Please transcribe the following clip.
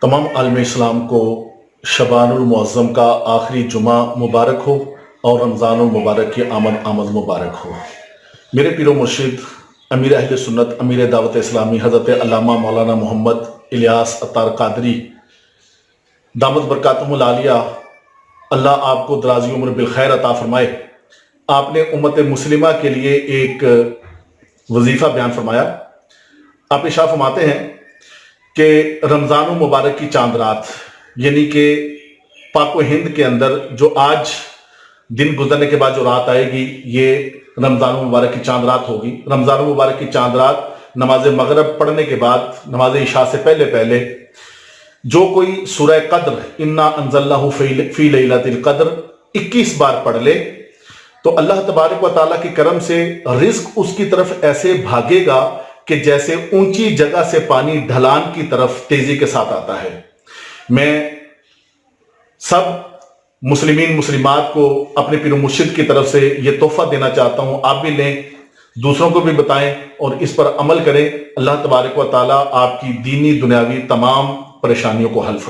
تمام عالم اسلام کو شبان المعظم کا آخری جمعہ مبارک ہو اور رمضان المبارک کی آمد مبارک ہو۔ میرے پیر و مرشد امیر اہل سنت امیر دعوت اسلامی حضرت علامہ مولانا محمد الیاس عطار قادری دامت برکاتہم العالیہ، اللہ آپ کو درازی عمر بالخیر عطا فرمائے، آپ نے امت مسلمہ کے لیے ایک وظیفہ بیان فرمایا۔ آپ ارشاد فرماتے ہیں کہ رمضان المبارک کی چاند رات، یعنی کہ پاک و ہند کے اندر جو آج دن گزرنے کے بعد جو رات آئے گی، یہ رمضان المبارک کی چاند رات ہوگی۔ رمضان المبارک کی چاند رات نماز مغرب پڑھنے کے بعد، نماز عشاء سے پہلے جو کوئی سورہ قدر انا انزلناہ فی لیلۃ القدر 21 بار پڑھ لے تو اللہ تبارک و تعالیٰ کے کرم سے رزق اس کی طرف ایسے بھاگے گا کہ جیسے اونچی جگہ سے پانی ڈھلان کی طرف تیزی کے ساتھ آتا ہے۔ میں سب مسلمین مسلمات کو اپنے پیر و مرشد کی طرف سے یہ تحفہ دینا چاہتا ہوں، آپ بھی لیں، دوسروں کو بھی بتائیں اور اس پر عمل کریں۔ اللہ تبارک و تعالیٰ آپ کی دینی دنیاوی تمام پریشانیوں کو حل فرمائے۔